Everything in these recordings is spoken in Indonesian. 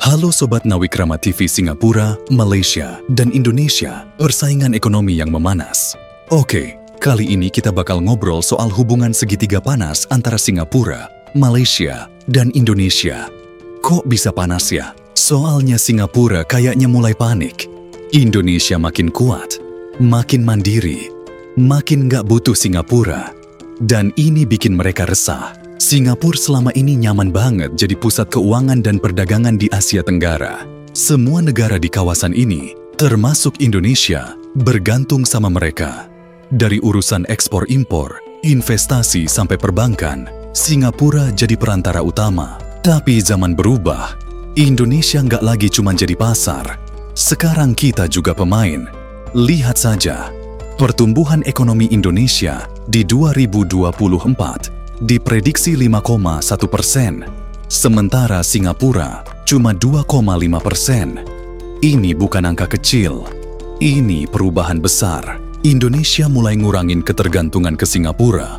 Halo Sobat Nawikrama TV Singapura, Malaysia, dan Indonesia, persaingan ekonomi yang memanas. Oke, kali ini kita bakal ngobrol soal hubungan segitiga panas antara Singapura, Malaysia, dan Indonesia. Kok bisa panas ya? Soalnya Singapura kayaknya mulai panik. Indonesia makin kuat, makin mandiri, makin nggak butuh Singapura. Dan ini bikin mereka resah. Singapura selama ini nyaman banget jadi pusat keuangan dan perdagangan di Asia Tenggara. Semua negara di kawasan ini, termasuk Indonesia, bergantung sama mereka. Dari urusan ekspor-impor, investasi sampai perbankan, Singapura jadi perantara utama. Tapi zaman berubah, Indonesia nggak lagi cuma jadi pasar. Sekarang kita juga pemain. Lihat saja, pertumbuhan ekonomi Indonesia di 2024 diprediksi 5,1%, sementara Singapura cuma 2,5%. Ini bukan angka kecil, ini perubahan besar. Indonesia mulai ngurangin ketergantungan ke Singapura,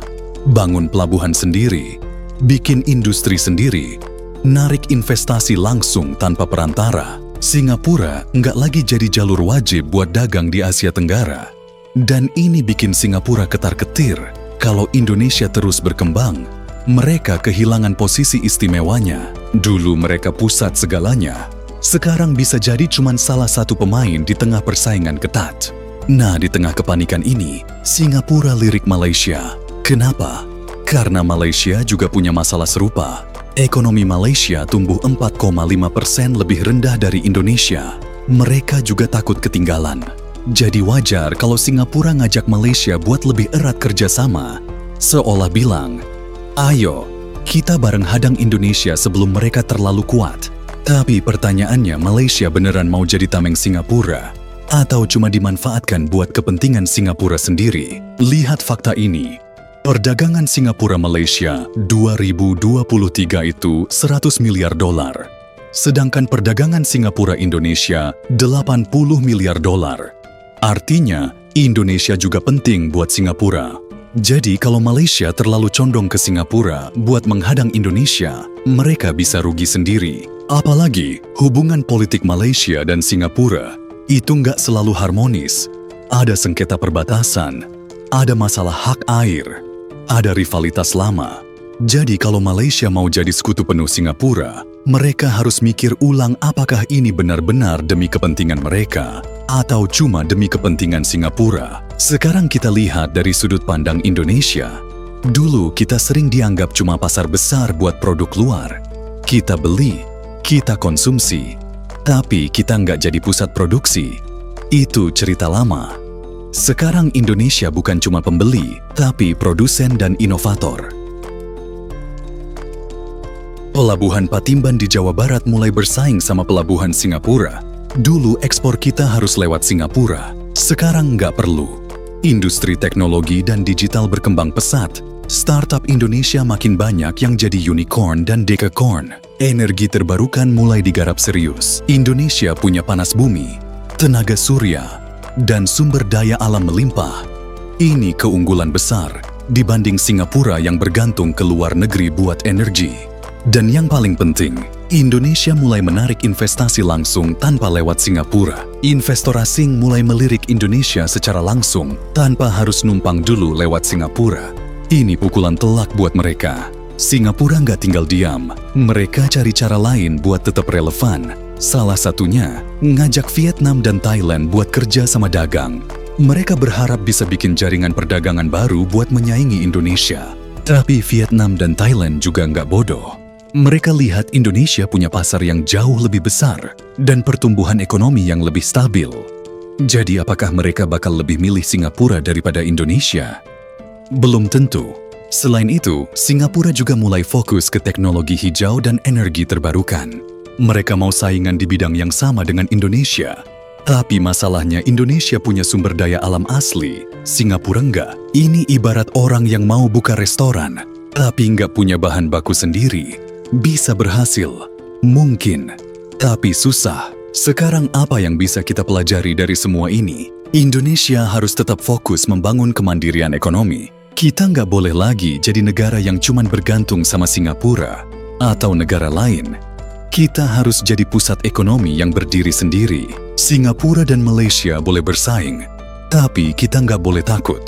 bangun pelabuhan sendiri, bikin industri sendiri, narik investasi langsung tanpa perantara. Singapura nggak lagi jadi jalur wajib buat dagang di Asia Tenggara. Dan ini bikin Singapura ketar-ketir. Kalau Indonesia terus berkembang, mereka kehilangan posisi istimewanya. Dulu mereka pusat segalanya. Sekarang bisa jadi cuma salah satu pemain di tengah persaingan ketat. Nah, di tengah kepanikan ini, Singapura lirik Malaysia. Kenapa? Karena Malaysia juga punya masalah serupa. Ekonomi Malaysia tumbuh 4,5% lebih rendah dari Indonesia. Mereka juga takut ketinggalan. Jadi wajar kalau Singapura ngajak Malaysia buat lebih erat kerjasama. Seolah bilang, ayo, kita bareng hadang Indonesia sebelum mereka terlalu kuat. Tapi pertanyaannya, Malaysia beneran mau jadi tameng Singapura? Atau cuma dimanfaatkan buat kepentingan Singapura sendiri? Lihat fakta ini. Perdagangan Singapura-Malaysia 2023 itu 100 miliar dolar. Sedangkan perdagangan Singapura-Indonesia 80 miliar dolar. Artinya, Indonesia juga penting buat Singapura. Jadi kalau Malaysia terlalu condong ke Singapura buat menghadang Indonesia, mereka bisa rugi sendiri. Apalagi hubungan politik Malaysia dan Singapura itu nggak selalu harmonis. Ada sengketa perbatasan, ada masalah hak air, ada rivalitas lama. Jadi kalau Malaysia mau jadi sekutu penuh Singapura, mereka harus mikir ulang apakah ini benar-benar demi kepentingan mereka atau cuma demi kepentingan Singapura. Sekarang kita lihat dari sudut pandang Indonesia. Dulu kita sering dianggap cuma pasar besar buat produk luar. Kita beli, kita konsumsi, tapi kita nggak jadi pusat produksi. Itu cerita lama. Sekarang Indonesia bukan cuma pembeli, tapi produsen dan inovator. Pelabuhan Patimban di Jawa Barat mulai bersaing sama pelabuhan Singapura. Dulu ekspor kita harus lewat Singapura, sekarang nggak perlu. Industri teknologi dan digital berkembang pesat. Startup Indonesia makin banyak yang jadi unicorn dan decacorn. Energi terbarukan mulai digarap serius. Indonesia punya panas bumi, tenaga surya, dan sumber daya alam melimpah. Ini keunggulan besar dibanding Singapura yang bergantung ke luar negeri buat energi. Dan yang paling penting, Indonesia mulai menarik investasi langsung tanpa lewat Singapura. Investor asing mulai melirik Indonesia secara langsung tanpa harus numpang dulu lewat Singapura. Ini pukulan telak buat mereka. Singapura nggak tinggal diam. Mereka cari cara lain buat tetap relevan. Salah satunya, ngajak Vietnam dan Thailand buat kerja sama dagang. Mereka berharap bisa bikin jaringan perdagangan baru buat menyaingi Indonesia. Tapi Vietnam dan Thailand juga nggak bodoh. Mereka lihat Indonesia punya pasar yang jauh lebih besar dan pertumbuhan ekonomi yang lebih stabil. Jadi apakah mereka bakal lebih milih Singapura daripada Indonesia? Belum tentu. Selain itu, Singapura juga mulai fokus ke teknologi hijau dan energi terbarukan. Mereka mau saingan di bidang yang sama dengan Indonesia. Tapi masalahnya Indonesia punya sumber daya alam asli, Singapura enggak. Ini ibarat orang yang mau buka restoran, tapi nggak punya bahan baku sendiri. Bisa berhasil? Mungkin, tapi susah. Sekarang apa yang bisa kita pelajari dari semua ini? Indonesia harus tetap fokus membangun kemandirian ekonomi. Kita nggak boleh lagi jadi negara yang cuma bergantung sama Singapura atau negara lain. Kita harus jadi pusat ekonomi yang berdiri sendiri. Singapura dan Malaysia boleh bersaing, tapi kita nggak boleh takut.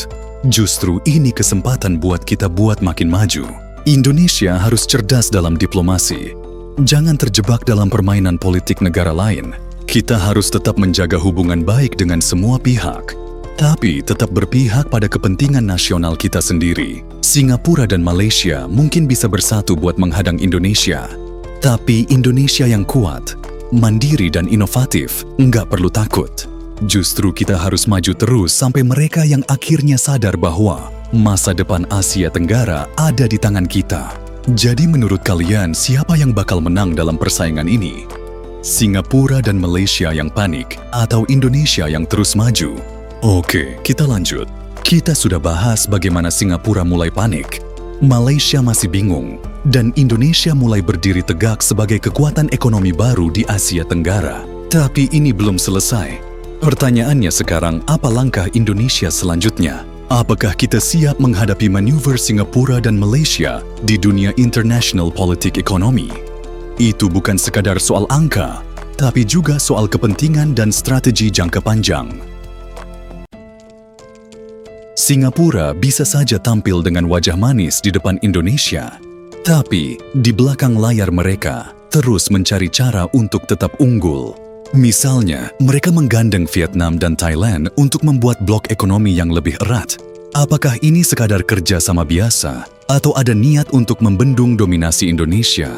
Justru ini kesempatan buat kita buat makin maju. Indonesia harus cerdas dalam diplomasi. Jangan terjebak dalam permainan politik negara lain. Kita harus tetap menjaga hubungan baik dengan semua pihak, tapi tetap berpihak pada kepentingan nasional kita sendiri. Singapura dan Malaysia mungkin bisa bersatu buat menghadang Indonesia. Tapi Indonesia yang kuat, mandiri dan inovatif, nggak perlu takut. Justru kita harus maju terus sampai mereka yang akhirnya sadar bahwa masa depan Asia Tenggara ada di tangan kita. Jadi menurut kalian siapa yang bakal menang dalam persaingan ini? Singapura dan Malaysia yang panik atau Indonesia yang terus maju? Oke, kita lanjut. Kita sudah bahas bagaimana Singapura mulai panik, Malaysia masih bingung, dan Indonesia mulai berdiri tegak sebagai kekuatan ekonomi baru di Asia Tenggara. Tapi ini belum selesai. Pertanyaannya sekarang, apa langkah Indonesia selanjutnya? Apakah kita siap menghadapi manuver Singapura dan Malaysia di dunia international politik ekonomi? Itu bukan sekadar soal angka, tapi juga soal kepentingan dan strategi jangka panjang. Singapura bisa saja tampil dengan wajah manis di depan Indonesia, tapi di belakang layar mereka terus mencari cara untuk tetap unggul. Misalnya, mereka menggandeng Vietnam dan Thailand untuk membuat blok ekonomi yang lebih erat. Apakah ini sekadar kerja sama biasa, atau ada niat untuk membendung dominasi Indonesia?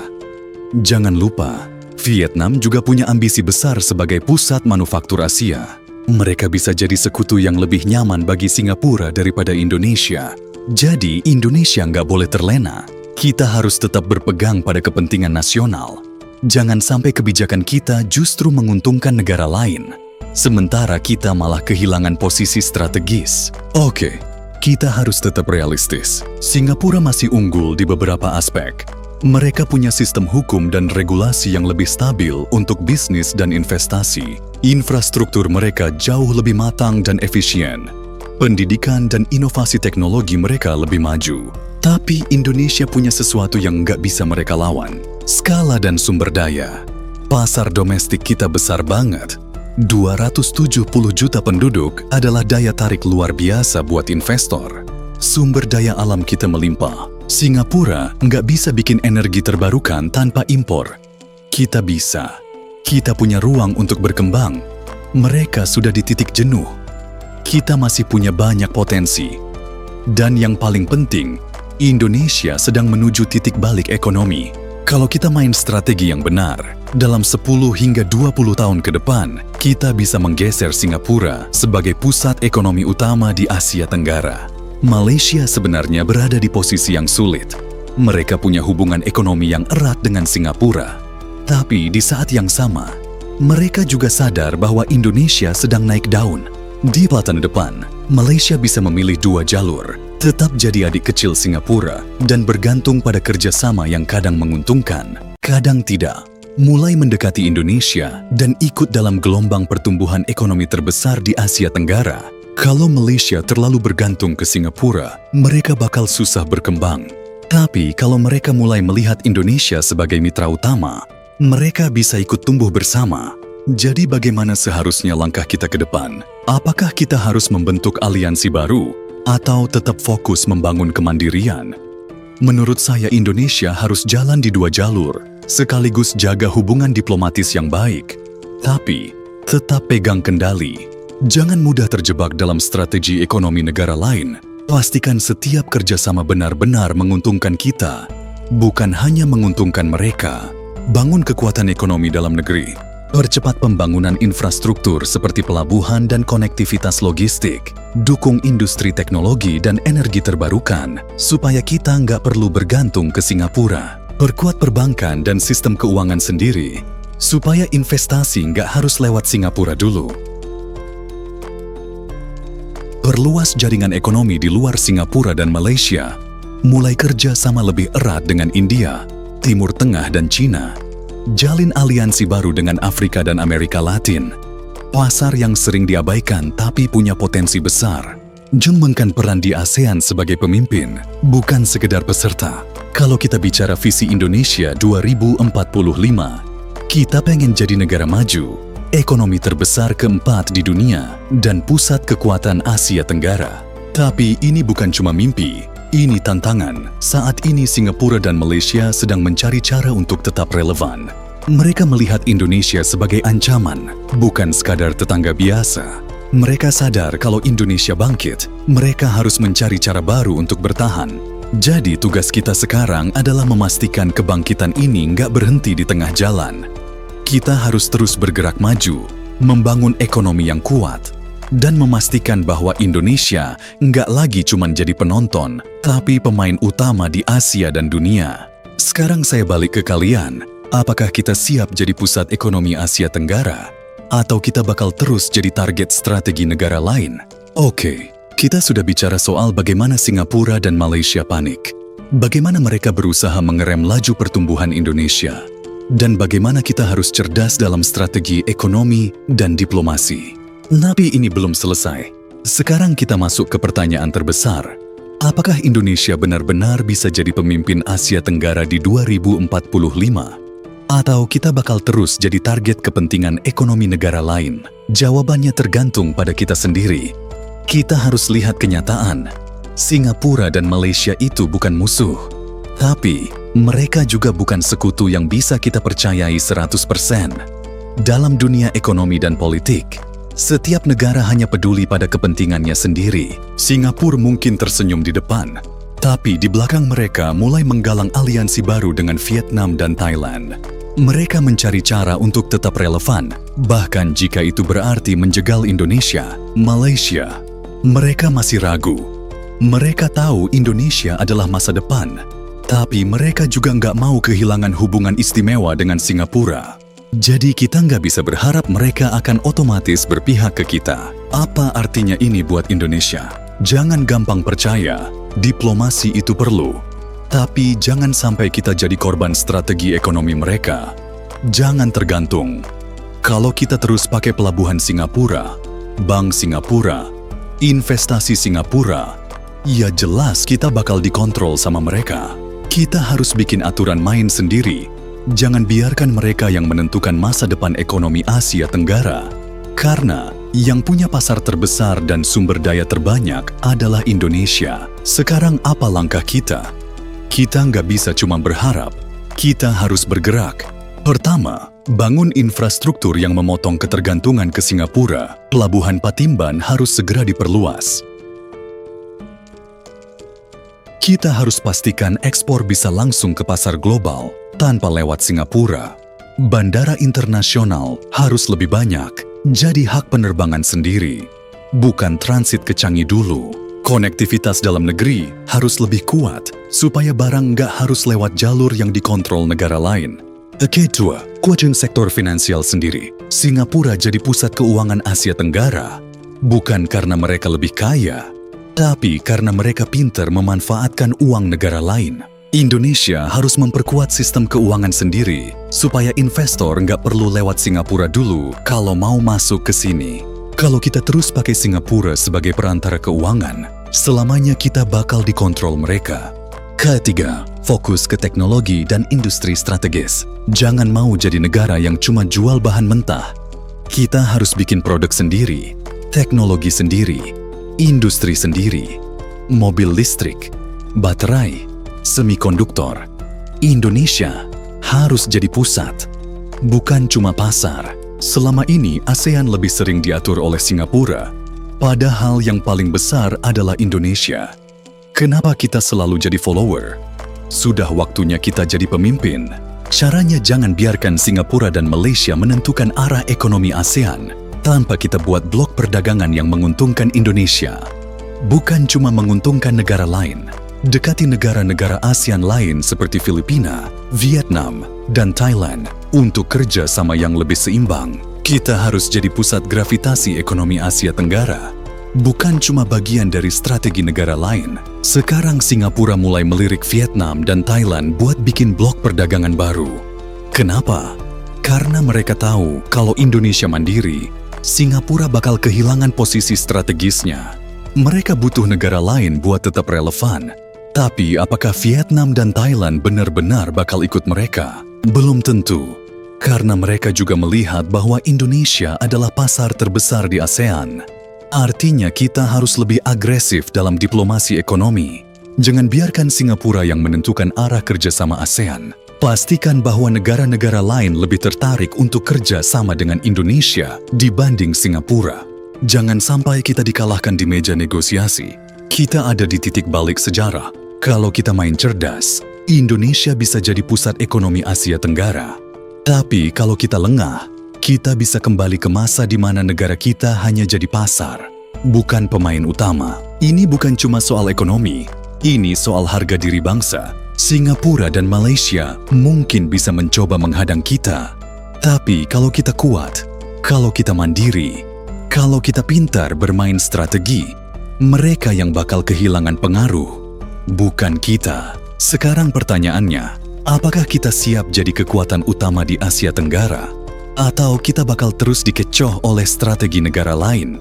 Jangan lupa, Vietnam juga punya ambisi besar sebagai pusat manufaktur Asia. Mereka bisa jadi sekutu yang lebih nyaman bagi Singapura daripada Indonesia. Jadi, Indonesia nggak boleh terlena. Kita harus tetap berpegang pada kepentingan nasional. Jangan sampai kebijakan kita justru menguntungkan negara lain, sementara kita malah kehilangan posisi strategis. Oke, kita harus tetap realistis. Singapura masih unggul di beberapa aspek. Mereka punya sistem hukum dan regulasi yang lebih stabil untuk bisnis dan investasi. Infrastruktur mereka jauh lebih matang dan efisien. Pendidikan dan inovasi teknologi mereka lebih maju. Tapi Indonesia punya sesuatu yang nggak bisa mereka lawan. Skala dan sumber daya. Pasar domestik kita besar banget. 270 juta penduduk adalah daya tarik luar biasa buat investor. Sumber daya alam kita melimpah. Singapura nggak bisa bikin energi terbarukan tanpa impor. Kita bisa. Kita punya ruang untuk berkembang. Mereka sudah di titik jenuh. Kita masih punya banyak potensi. Dan yang paling penting, Indonesia sedang menuju titik balik ekonomi. Kalau kita main strategi yang benar, dalam 10 hingga 20 tahun ke depan, kita bisa menggeser Singapura sebagai pusat ekonomi utama di Asia Tenggara. Malaysia sebenarnya berada di posisi yang sulit. Mereka punya hubungan ekonomi yang erat dengan Singapura. Tapi di saat yang sama, mereka juga sadar bahwa Indonesia sedang naik daun. Di pelataran depan, Malaysia bisa memilih 2 jalur, tetap jadi adik kecil Singapura dan bergantung pada kerjasama yang kadang menguntungkan, kadang tidak. Mulai mendekati Indonesia dan ikut dalam gelombang pertumbuhan ekonomi terbesar di Asia Tenggara. Kalau Malaysia terlalu bergantung ke Singapura, mereka bakal susah berkembang. Tapi kalau mereka mulai melihat Indonesia sebagai mitra utama, mereka bisa ikut tumbuh bersama. Jadi bagaimana seharusnya langkah kita ke depan? Apakah kita harus membentuk aliansi baru atau tetap fokus membangun kemandirian? Menurut saya Indonesia harus jalan di 2 jalur, sekaligus jaga hubungan diplomatis yang baik. Tapi tetap pegang kendali. Jangan mudah terjebak dalam strategi ekonomi negara lain. Pastikan setiap kerjasama benar-benar menguntungkan kita, bukan hanya menguntungkan mereka. Bangun kekuatan ekonomi dalam negeri. Percepat pembangunan infrastruktur seperti pelabuhan dan konektivitas logistik. Dukung industri teknologi dan energi terbarukan, supaya kita nggak perlu bergantung ke Singapura. Perkuat perbankan dan sistem keuangan sendiri, supaya investasi nggak harus lewat Singapura dulu. Perluas jaringan ekonomi di luar Singapura dan Malaysia. Mulai kerja sama lebih erat dengan India, Timur Tengah dan Cina. Jalin aliansi baru dengan Afrika dan Amerika Latin. Pasar yang sering diabaikan tapi punya potensi besar. Jembengkan peran di ASEAN sebagai pemimpin, bukan sekedar peserta. Kalau kita bicara visi Indonesia 2045, Kita pengen jadi negara maju, ekonomi terbesar keempat di dunia, dan pusat kekuatan Asia Tenggara. Tapi ini bukan cuma mimpi, ini tantangan. Saat ini Singapura dan Malaysia sedang mencari cara untuk tetap relevan. Mereka melihat Indonesia sebagai ancaman, bukan sekadar tetangga biasa. Mereka sadar kalau Indonesia bangkit, mereka harus mencari cara baru untuk bertahan. Jadi tugas kita sekarang adalah memastikan kebangkitan ini nggak berhenti di tengah jalan. Kita harus terus bergerak maju, membangun ekonomi yang kuat, dan memastikan bahwa Indonesia nggak lagi cuma jadi penonton, tapi pemain utama di Asia dan dunia. Sekarang saya balik ke kalian. Apakah kita siap jadi pusat ekonomi Asia Tenggara? Atau kita bakal terus jadi target strategi negara lain? Oke, kita sudah bicara soal bagaimana Singapura dan Malaysia panik. Bagaimana mereka berusaha mengerem laju pertumbuhan Indonesia. Dan bagaimana kita harus cerdas dalam strategi ekonomi dan diplomasi. Tapi ini belum selesai. Sekarang kita masuk ke pertanyaan terbesar. Apakah Indonesia benar-benar bisa jadi pemimpin Asia Tenggara di 2045? Atau kita bakal terus jadi target kepentingan ekonomi negara lain? Jawabannya tergantung pada kita sendiri. Kita harus lihat kenyataan. Singapura dan Malaysia itu bukan musuh. Tapi, mereka juga bukan sekutu yang bisa kita percayai 100%. Dalam dunia ekonomi dan politik, setiap negara hanya peduli pada kepentingannya sendiri. Singapura mungkin tersenyum di depan, tapi di belakang mereka mulai menggalang aliansi baru dengan Vietnam dan Thailand. Mereka mencari cara untuk tetap relevan, bahkan jika itu berarti menjegal Indonesia, Malaysia. Mereka masih ragu. Mereka tahu Indonesia adalah masa depan, tapi mereka juga nggak mau kehilangan hubungan istimewa dengan Singapura. Jadi kita nggak bisa berharap mereka akan otomatis berpihak ke kita. Apa artinya ini buat Indonesia? Jangan gampang percaya, diplomasi itu perlu. Tapi jangan sampai kita jadi korban strategi ekonomi mereka. Jangan tergantung. Kalau kita terus pakai pelabuhan Singapura, Bank Singapura, investasi Singapura, ya jelas kita bakal dikontrol sama mereka. Kita harus bikin aturan main sendiri. Jangan biarkan mereka yang menentukan masa depan ekonomi Asia Tenggara. Karena yang punya pasar terbesar dan sumber daya terbanyak adalah Indonesia. Sekarang apa langkah kita? Kita nggak bisa cuma berharap, kita harus bergerak. Pertama, bangun infrastruktur yang memotong ketergantungan ke Singapura. Pelabuhan Patimban harus segera diperluas. Kita harus pastikan ekspor bisa langsung ke pasar global tanpa lewat Singapura. Bandara internasional harus lebih banyak, jadi hak penerbangan sendiri, bukan transit ke Changi dulu. Konektivitas dalam negeri harus lebih kuat, supaya barang nggak harus lewat jalur yang dikontrol negara lain. Kedua, kuatkan sektor finansial sendiri. Singapura jadi pusat keuangan Asia Tenggara, bukan karena mereka lebih kaya, tapi karena mereka pintar memanfaatkan uang negara lain. Indonesia harus memperkuat sistem keuangan sendiri, supaya investor nggak perlu lewat Singapura dulu kalau mau masuk ke sini. Kalau kita terus pakai Singapura sebagai perantara keuangan, selamanya kita bakal dikontrol mereka. Ketiga, fokus ke teknologi dan industri strategis. Jangan mau jadi negara yang cuma jual bahan mentah. Kita harus bikin produk sendiri, teknologi sendiri, industri sendiri, mobil listrik, baterai, semikonduktor. Indonesia harus jadi pusat, bukan cuma pasar. Selama ini ASEAN lebih sering diatur oleh Singapura, padahal yang paling besar adalah Indonesia. Kenapa kita selalu jadi follower? Sudah waktunya kita jadi pemimpin. Caranya jangan biarkan Singapura dan Malaysia menentukan arah ekonomi ASEAN tanpa kita buat blok perdagangan yang menguntungkan Indonesia. Bukan cuma menguntungkan negara lain. Dekati negara-negara ASEAN lain seperti Filipina, Vietnam, dan Thailand untuk kerja sama yang lebih seimbang. Kita harus jadi pusat gravitasi ekonomi Asia Tenggara, bukan cuma bagian dari strategi negara lain. Sekarang Singapura mulai melirik Vietnam dan Thailand buat bikin blok perdagangan baru. Kenapa? Karena mereka tahu kalau Indonesia mandiri, Singapura bakal kehilangan posisi strategisnya. Mereka butuh negara lain buat tetap relevan. Tapi apakah Vietnam dan Thailand benar-benar bakal ikut mereka? Belum tentu. Karena mereka juga melihat bahwa Indonesia adalah pasar terbesar di ASEAN. Artinya kita harus lebih agresif dalam diplomasi ekonomi. Jangan biarkan Singapura yang menentukan arah kerjasama ASEAN. Pastikan bahwa negara-negara lain lebih tertarik untuk kerja sama dengan Indonesia dibanding Singapura. Jangan sampai kita dikalahkan di meja negosiasi. Kita ada di titik balik sejarah. Kalau kita main cerdas, Indonesia bisa jadi pusat ekonomi Asia Tenggara. Tapi kalau kita lengah, kita bisa kembali ke masa di mana negara kita hanya jadi pasar, bukan pemain utama. Ini bukan cuma soal ekonomi, ini soal harga diri bangsa. Singapura dan Malaysia mungkin bisa mencoba menghadang kita. Tapi kalau kita kuat, kalau kita mandiri, kalau kita pintar bermain strategi, mereka yang bakal kehilangan pengaruh, bukan kita. Sekarang pertanyaannya, apakah kita siap jadi kekuatan utama di Asia Tenggara? Atau kita bakal terus dikecoh oleh strategi negara lain?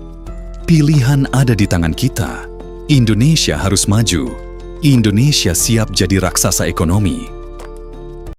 Pilihan ada di tangan kita. Indonesia harus maju. Indonesia siap jadi raksasa ekonomi.